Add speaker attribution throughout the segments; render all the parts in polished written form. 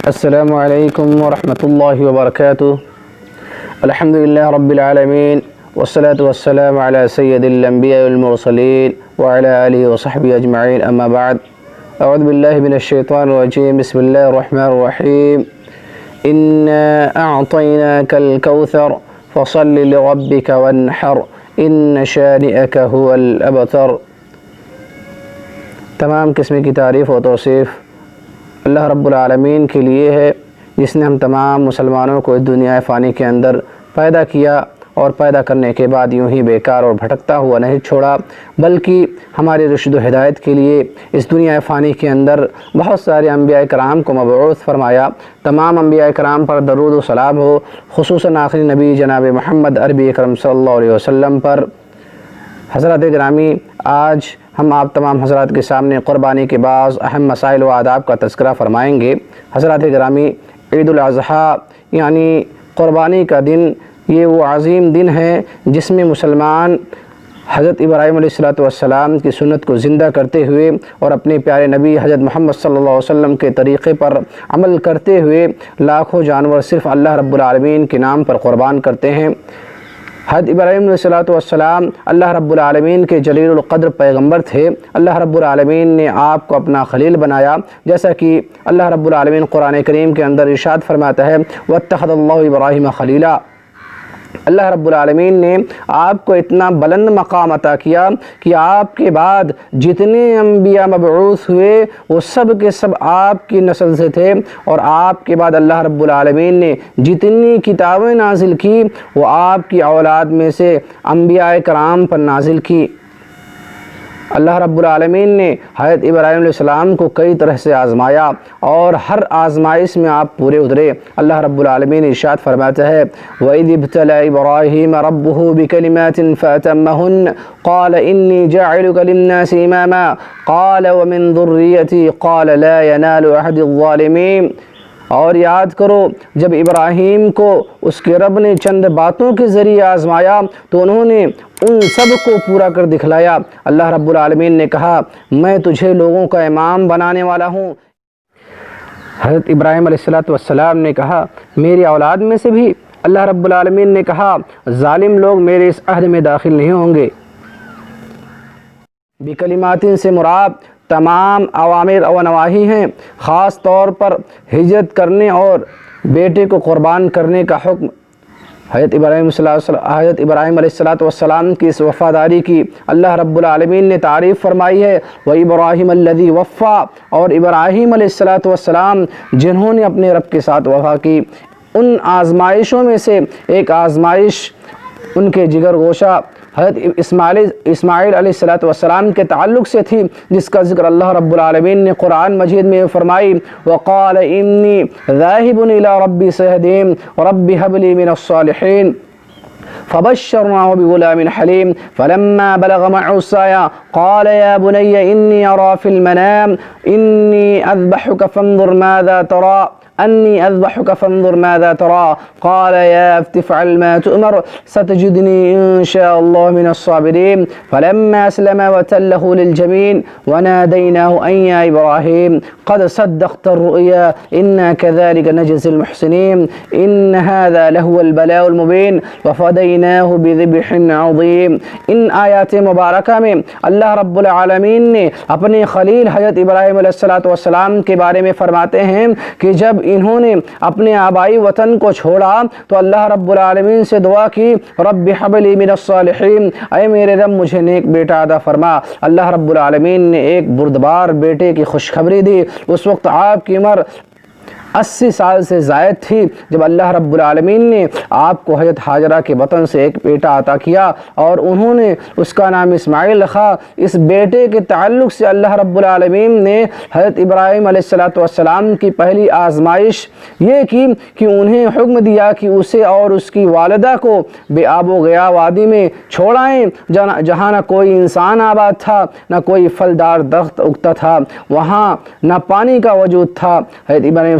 Speaker 1: السلام علیکم ورحمۃ اللہ وبرکاتہ۔ الحمد للہ رب العالمین والصلاة والسلام علی سید الانبیاء والمرسلین وعلی آلہ وصحبہ اجمعین، اما بعد، اعوذ باللہ من الشیطان الرجیم، بسم اللہ الرحمن الرحیم۔ انا اعطیناک الکوثر فصل لربک وانحر ان شانئک هو الابتر۔ تمام قسم کی تعریف و توصیف اللہ رب العالمین کے لیے ہے، جس نے ہم تمام مسلمانوں کو اس دنیا فانی کے اندر پیدا کیا اور پیدا کرنے کے بعد یوں ہی بیکار اور بھٹکتا ہوا نہیں چھوڑا، بلکہ ہماری رشد و ہدایت کے لیے اس دنیا فانی کے اندر بہت سارے انبیاء کرام کو مبعوث فرمایا۔ تمام انبیاء کرام پر درود و سلام ہو، خصوصاً آخری نبی جناب محمد عربی اکرم صلی اللہ علیہ وسلم پر۔ حضرات گرامی، آج ہم آپ تمام حضرات کے سامنے قربانی کے بعض اہم مسائل و آداب کا تذکرہ فرمائیں گے۔ حضرات گرامی، عید الاضحیٰ یعنی قربانی کا دن، یہ وہ عظیم دن ہے جس میں مسلمان حضرت ابراہیم علیہ السلام کی سنت کو زندہ کرتے ہوئے اور اپنے پیارے نبی حضرت محمد صلی اللہ علیہ وسلم کے طریقے پر عمل کرتے ہوئے لاکھوں جانور صرف اللہ رب العالمین کے نام پر قربان کرتے ہیں۔ حضرت ابراہیم علیہ السلام اللہ رب العالمین کے جلیل القدر پیغمبر تھے۔ اللہ رب العالمین نے آپ کو اپنا خلیل بنایا، جیسا کہ اللہ رب العالمین قرآن کریم کے اندر ارشاد فرماتا ہے وَاتَّخَذَ اللَّهُ إِبْرَاهِيمَ خَلِيلًا۔ اللہ رب العالمین نے آپ کو اتنا بلند مقام عطا کیا کہ آپ کے بعد جتنے انبیاء مبعوث ہوئے وہ سب کے سب آپ کی نسل سے تھے، اور آپ کے بعد اللہ رب العالمین نے جتنی کتابیں نازل کی وہ آپ کی اولاد میں سے انبیاء کرام پر نازل کی۔ اللہ رب العالمین نے حضرت ابراہیم علیہ السلام کو کئی طرح سے آزمایا، اور ہر آزمائش میں آپ پورے اترے۔ اللہ رب العالمین ارشاد فرماتا ہے وَإِذِ ابْتَلَىٰ إِبْرَاهِيمَ رَبُّهُ بِكَلِمَاتٍ فَأَتَمَّهُنَّ قَالَ إِنِّي جَاعِلُكَ لِلنَّاسِ إِمَامًا قَالَ وَمِن ذُرِّيَّتِي قَالَ لَا يَنَالُ عَهْدِ الظَّالِمِينَ۔ اور یاد کرو جب ابراہیم کو اس کے رب نے چند باتوں کے ذریعے آزمایا تو انہوں نے ان سب کو پورا کر دکھلایا۔ اللہ رب العالمین نے کہا میں تجھے لوگوں کا امام بنانے والا ہوں۔ حضرت ابراہیم علیہ السلام نے کہا میری اولاد میں سے بھی؟ اللہ رب العالمین نے کہا ظالم لوگ میرے اس عہد میں داخل نہیں ہوں گے۔ بکلماتن سے مراد تمام اوامر و نواہی ہیں، خاص طور پر ہجرت کرنے اور بیٹے کو قربان کرنے کا حکم۔ حضرت ابراہیم علیہ السلام کی اس وفاداری کی اللہ رب العالمین نے تعریف فرمائی ہے وَإِبْرَاهِيمَ الَّذِي وَفَّى، اور ابراہیم علیہ السلام جنہوں نے اپنے رب کے ساتھ وفا کی۔ ان آزمائشوں میں سے ایک آزمائش ان کے جگر گوشہ حضرت اسماعیل علیہ السلام کے تعلق سے تھی، جس کا ذکر اللہ رب العالمین نے قرآن مجید میں فرمائی وَقَالَ إِنِّي ذَاهِبٌ إِلَىٰ رَبِّي سَيَهْدِينِ رَبِّ هَبْ لِي مِنَ الصَّالِحِينَ فبشرناه بغلام حليم فلما بلغ معه السعي قال يا بني إني أرى في المنام إني أذبحك فانظر ماذا ترى أني أذبحك فانظر ماذا ترى قال يا أبت افعل ما تؤمر ستجدني إن شاء الله من الصابرين فلما أسلم وتله للجبين وناديناه أن يا إبراهيم قد صدقت الرؤيا إنا كذلك نجزي المحسنين إن هذا لهو البلاء المبين وفديناه بذبح عظيم۔ ان آیات مبارکہ میں اللہ رب العالمین نے اپنے خلیل حضرت ابراہیم علیہ السلام کے بارے میں فرماتے ہیں کہ جب انہوں نے اپنے آبائی وطن کو چھوڑا تو اللہ رب العالمین سے دعا کی رب حب لی من الصالحین، اے میرے رب مجھے نیک بیٹا عطا فرما۔ اللہ رب العالمین نے ایک بردبار بیٹے کی خوشخبری دی۔ اس وقت آپ کی عمر 80 سال سے زائد تھی جب اللہ رب العالمین نے آپ کو حضرت حاجرہ کے بطن سے ایک بیٹا عطا کیا، اور انہوں نے اس کا نام اسماعیل رکھا۔ اس بیٹے کے تعلق سے اللہ رب العالمین نے حضرت ابراہیم علیہ السلام کی پہلی آزمائش یہ کی کہ انہیں حکم دیا کہ اسے اور اس کی والدہ کو بے آب و گیا وادی میں چھوڑائیں، جہاں نہ کوئی انسان آباد تھا، نہ کوئی پھلدار درخت اگتا تھا، وہاں نہ پانی کا وجود تھا۔ حضرت ابراہیم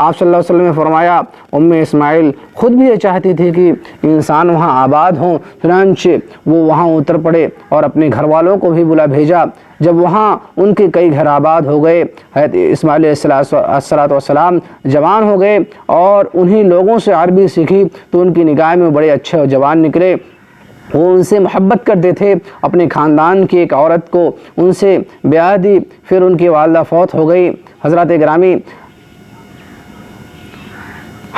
Speaker 1: آپ صلی اللہ علیہ وسلم نے فرمایا اسماعیل خود بھی یہ چاہتی تھی کہ انسان وہاں آباد ہوں، چنانچہ وہ وہاں اتر پڑے اور اپنے گھر والوں کو بھی بلا بھیجا۔ جب وہاں ان کے کئی گھر آباد ہو گئے، حضرت اسماعیل علیہ السلام جوان ہو گئے اور انہی لوگوں سے عربی سیکھی تو ان کی نگاہ میں بڑے اچھے اور جوان نکلے۔ وہ ان سے محبت کرتے تھے، اپنے خاندان کی ایک عورت کو ان سے بیاہ دی، پھر ان کی والدہ فوت ہو گئی۔ حضرات گرامی،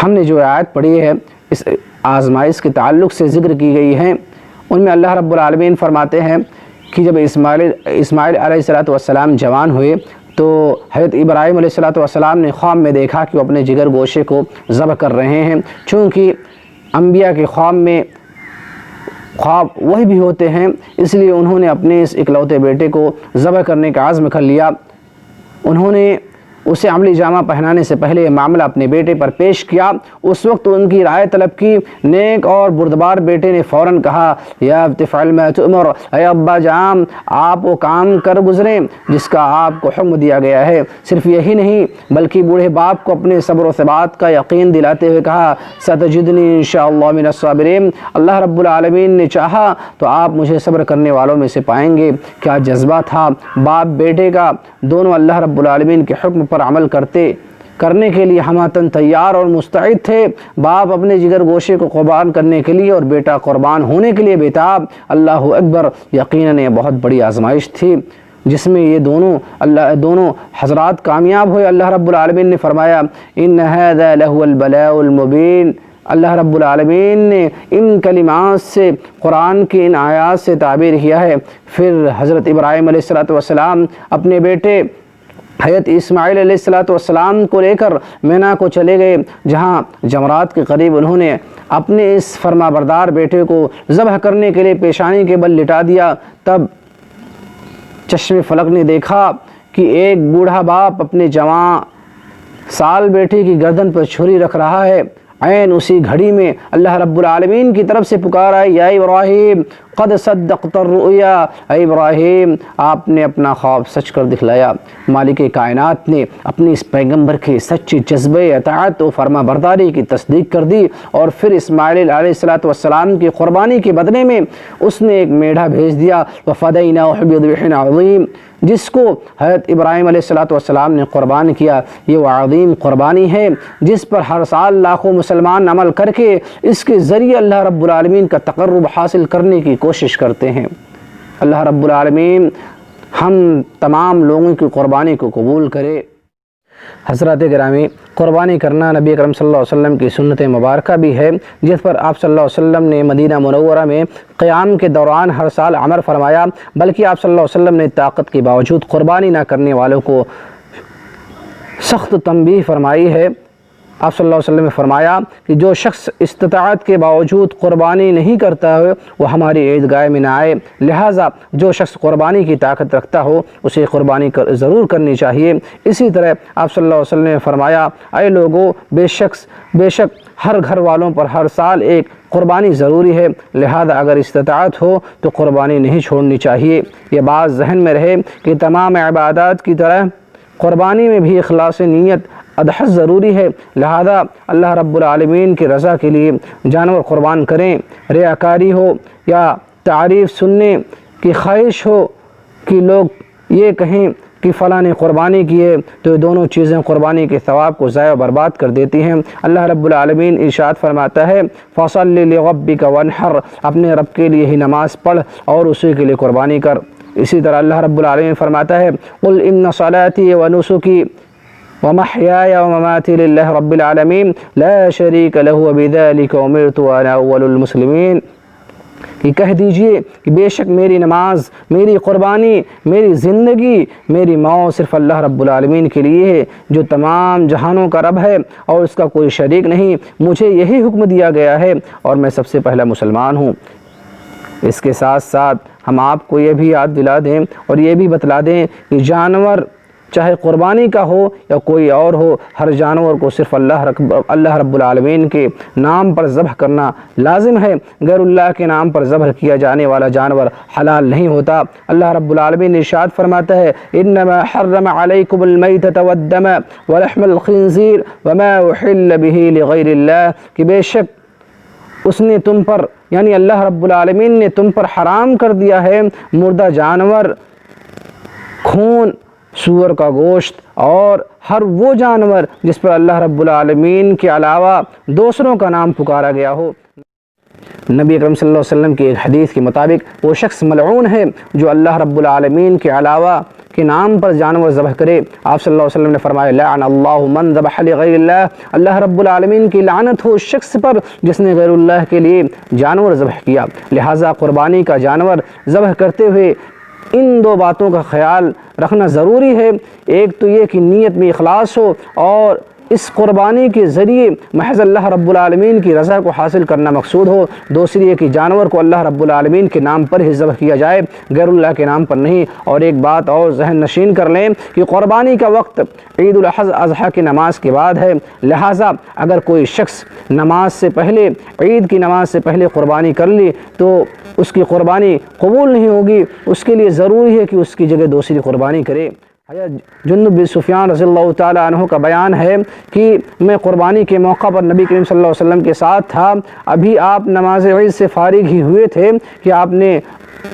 Speaker 1: ہم نے جو آیت پڑھی ہے اس آزمائش کے تعلق سے ذکر کی گئی ہیں، ان میں اللہ رب العالمین فرماتے ہیں کہ جب اسماعیل علیہ السلام جوان ہوئے تو حضرت ابراہیم علیہ السلام نے خواب میں دیکھا کہ وہ اپنے جگر گوشے کو ذبح کر رہے ہیں۔ چونکہ انبیاء کے خواب وہی بھی ہوتے ہیں، اس لیے انہوں نے اپنے اس اکلوتے بیٹے کو ذبح کرنے کا عزم کر لیا۔ انہوں نے اسے عملی جامہ پہنانے سے پہلے یہ معاملہ اپنے بیٹے پر پیش کیا۔ اس وقت ان کی رائے طلب کی۔ نیک اور بردبار بیٹے نے فوراً کہا، یا افعل ما تؤمر، اے ابا جان آپ وہ کام کر گزریں جس کا آپ کو حکم دیا گیا ہے۔ صرف یہی نہیں بلکہ بوڑھے باپ کو اپنے صبر و ثبات کا یقین دلاتے ہوئے کہا، ستجدنی انشاءاللہ من الصابرین، اللہ رب العالمین نے چاہا تو آپ مجھے صبر کرنے والوں میں سے پائیں گے۔ کیا جذبہ تھا باپ بیٹے کا، دونوں اللہ رب العالمین کے حکم پر عمل کرنے کے لیے ہماتن تیار اور مستعد تھے۔ باپ اپنے جگر گوشے کو قربان کرنے کے لیے اور بیٹا قربان ہونے کے لیے بےتاب۔ اللہ اکبر، یقیناً یہ بہت بڑی آزمائش تھی جس میں یہ دونوں حضرات کامیاب ہوئے۔ اللہ رب العالمین نے فرمایا، ان ھذا لہو البلاء المبین۔ اللہ رب العالمین نے ان کلمات سے، قرآن کی ان آیات سے تعبیر کیا ہے۔ پھر حضرت ابراہیم علیہ السلام اپنے بیٹے حضرت اسماعیل علیہ السلام کو لے کر مینا کو چلے گئے، جہاں جمرات کے قریب انہوں نے اپنے اس فرما بردار بیٹے کو ذبح کرنے کے لیے پیشانی کے بل لٹا دیا۔ تب چشم فلک نے دیکھا کہ ایک بوڑھا باپ اپنے جوان سال بیٹے کی گردن پر چھری رکھ رہا ہے۔ عین اسی گھڑی میں اللہ رب العالمین کی طرف سے پکارا، یا ابراہیم قد صدقت الرؤیا، اے ابراہیم آپ نے اپنا خواب سچ کر دکھلایا۔ مالک کائنات نے اپنی اس پیغمبر کے سچے جذبے اطاعت و فرما برداری کی تصدیق کر دی، اور پھر اسماعیل علیہ السلام کی قربانی کے بدلے میں اس نے ایک میڑھا بھیج دیا، وفدیناہ بذبح عظیم، جس کو حضرت ابراہیم علیہ السلام نے قربان کیا۔ یہ وہ عظیم قربانی ہے جس پر ہر سال لاکھوں مسلمان عمل کر کے اس کے ذریعے اللہ رب العالمین کا تقرب حاصل کرنے کی کوشش کرتے ہیں۔ اللہ رب العالمین ہم تمام لوگوں کی قربانی کو قبول کرے۔ حضرات گرامی، قربانی کرنا نبی اکرم صلی اللہ علیہ وسلم کی سنت مبارکہ بھی ہے، جس پر آپ صلی اللہ علیہ وسلم نے مدینہ منورہ میں قیام کے دوران ہر سال عمل فرمایا، بلکہ آپ صلی اللہ علیہ وسلم نے طاقت کے باوجود قربانی نہ کرنے والوں کو سخت تنبیہ فرمائی ہے۔ آپ صلی اللہ علیہ وسلم نے فرمایا کہ جو شخص استطاعت کے باوجود قربانی نہیں کرتا ہو وہ ہماری عیدگاہ میں نہ آئے، لہٰذا جو شخص قربانی کی طاقت رکھتا ہو اسے قربانی ضرور کرنی چاہیے۔ اسی طرح آپ صلی اللہ علیہ وسلم نے فرمایا، اے لوگو، بے شک ہر گھر والوں پر ہر سال ایک قربانی ضروری ہے، لہذا اگر استطاعت ہو تو قربانی نہیں چھوڑنی چاہیے۔ یہ بات ذہن میں رہے کہ تمام عبادات کی طرح قربانی میں بھی اخلاص نیت ادحس ضروری ہے، لہذا اللہ رب العالمین کی رضا کے لیے جانور قربان کریں۔ ریاکاری ہو یا تعریف سننے کی خواہش ہو کہ لوگ یہ کہیں کہ فلاں نے قربانی کی ہے، تو یہ دونوں چیزیں قربانی کے ثواب کو ضائع و برباد کر دیتی ہیں۔ اللہ رب العالمین ارشاد فرماتا ہے، فَصَلِّ لِرَبِّكَ وَانْحَرْ، اپنے رب کے لیے ہی نماز پڑھ اور اسی کے لیے قربانی کر۔ اسی طرح اللہ رب العالمین فرماتا ہے، قُلْ إِنَّ صَلَاتِي وَنُسُكِي وَمَحْيَايَ وَمَمَاتِي لِلَّهِ رَبِّ الْعَالَمِينَ لَا شَرِيكَ لَهُ وَبِذَلِكَ أُمِرْتُ وَأَنَا أَوَّلُ الْمُسْلِمِينَ، کہ کہہ دیجئے کہ بے شک میری نماز، میری قربانی، میری زندگی، میری موت صرف اللہ رب العالمین کے لیے ہے جو تمام جہانوں کا رب ہے اور اس کا کوئی شریک نہیں۔ مجھے یہی حکم دیا گیا ہے اور میں سب سے پہلا مسلمان ہوں۔ اس کے ساتھ ساتھ ہم آپ کو یہ بھی یاد دلا دیں اور یہ بھی بتلا دیں کہ جانور چاہے قربانی کا ہو یا کوئی اور ہو، ہر جانور کو صرف اللہ رب العالمین کے نام پر ذبح کرنا لازم ہے۔ غیر اللہ کے نام پر ذبح کیا جانے والا جانور حلال نہیں ہوتا۔ اللہ رب العالمین ارشاد فرماتا ہے انما حرم علیکم المیتۃ والدم ولحم الخنزیر وما احل به لغیر اللہ، کہ بے شک اس نے تم پر یعنی اللہ رب العالمین نے تم پر حرام کر دیا ہے مردہ جانور، خون، سور کا گوشت اور ہر وہ جانور جس پر اللہ رب العالمین کے علاوہ دوسروں کا نام پکارا گیا ہو۔ نبی اکرم صلی اللہ علیہ وسلم کی ایک حدیث کے مطابق وہ شخص ملعون ہے جو اللہ رب العالمین کے علاوہ کے نام پر جانور ذبح کرے۔ آپ صلی اللہ علیہ وسلم نے فرمایا لعن اللہ من ذبح لغیر اللہ، اللہ رب العالمین کی لعنت ہو اس شخص پر جس نے غیر اللہ کے لیے جانور ذبح کیا۔ لہٰذا قربانی کا جانور ذبح کرتے ہوئے ان دو باتوں کا خیال رکھنا ضروری ہے، ایک تو یہ کہ نیت میں اخلاص ہو اور اس قربانی کے ذریعے محض اللہ رب العالمین کی رضا کو حاصل کرنا مقصود ہو، دوسری یہ کہ جانور کو اللہ رب العالمین کے نام پر ہی ذبح کیا جائے، غیر اللہ کے نام پر نہیں۔ اور ایک بات اور ذہن نشین کر لیں کہ قربانی کا وقت عید الاضحیٰ کی نماز کے بعد ہے، لہٰذا اگر کوئی شخص نماز سے پہلے عید کی نماز سے پہلے قربانی کر لی تو اس کی قربانی قبول نہیں ہوگی، اس کے لیے ضروری ہے کہ اس کی جگہ دوسری قربانی کرے۔ جندب بن سفیان رضی اللہ تعالیٰ عنہ کا بیان ہے کہ میں قربانی کے موقع پر نبی کریم صلی اللہ علیہ وسلم کے ساتھ تھا، ابھی آپ نماز عید سے فارغ ہی ہوئے تھے کہ آپ نے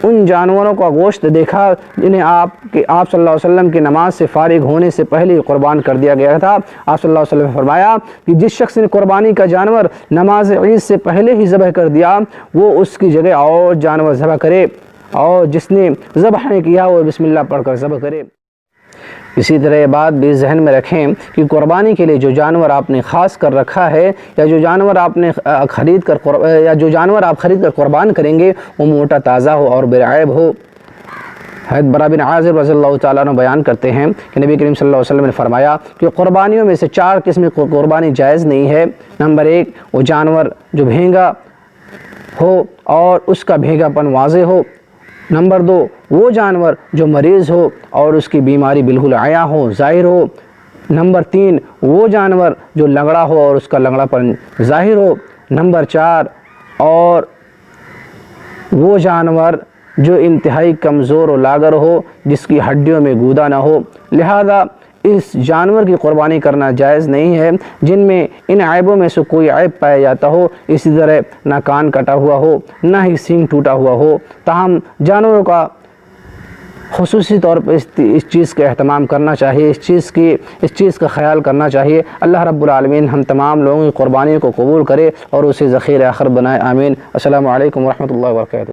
Speaker 1: ان جانوروں کا گوشت دیکھا جنہیں آپ صلی اللہ علیہ وسلم کی نماز سے فارغ ہونے سے پہلے ہی قربان کر دیا گیا تھا۔ آپ صلی اللہ علیہ وسلم نے فرمایا کہ جس شخص نے قربانی کا جانور نماز عید سے پہلے ہی ذبح کر دیا وہ اس کی جگہ اور جانور ذبح کرے، اور جس نے ذبح نہیں کیا وہ بسم اللہ پڑھ کر ذبح کرے۔ اسی طرح یہ بات بھی ذہن میں رکھیں کہ قربانی کے لیے جو جانور آپ نے خاص کر رکھا ہے یا جو جانور آپ خرید کر قربان کریں گے وہ موٹا تازہ ہو اور بے-عیب ہو۔ حضرت براء بن عازب رضی اللہ تعالیٰ عنہ بیان کرتے ہیں کہ نبی کریم صلی اللہ علیہ وسلم نے فرمایا کہ قربانیوں میں سے 4 قسم کی قربانی جائز نہیں ہے۔ نمبر 1 وہ جانور جو بھینگا ہو اور اس کا بھینگا پن واضح ہو۔ نمبر 2 وہ جانور جو مریض ہو اور اس کی بیماری بالکل عیاں ہو، ظاہر ہو۔ نمبر 3 وہ جانور جو لنگڑا ہو اور اس کا لنگڑا پن ظاہر ہو۔ نمبر 4 اور وہ جانور جو انتہائی کمزور و لاغر ہو جس کی ہڈیوں میں گودا نہ ہو۔ لہذا اس جانور کی قربانی کرنا جائز نہیں ہے جن میں ان عیبوں میں سے کوئی عیب پایا جاتا ہو، اسی طرح نہ کان کٹا ہوا ہو نہ ہی سینگ ٹوٹا ہوا ہو۔ تاہم جانوروں کا خصوصی طور پر اس چیز کا اہتمام کرنا چاہیے، اس چیز کا خیال کرنا چاہیے۔ اللہ رب العالمین ہم تمام لوگوں کی قربانی کو قبول کرے اور اسے ذخیرہ آخر بنائے، آمین۔ السلام علیکم ورحمۃ اللہ وبرکاتہ۔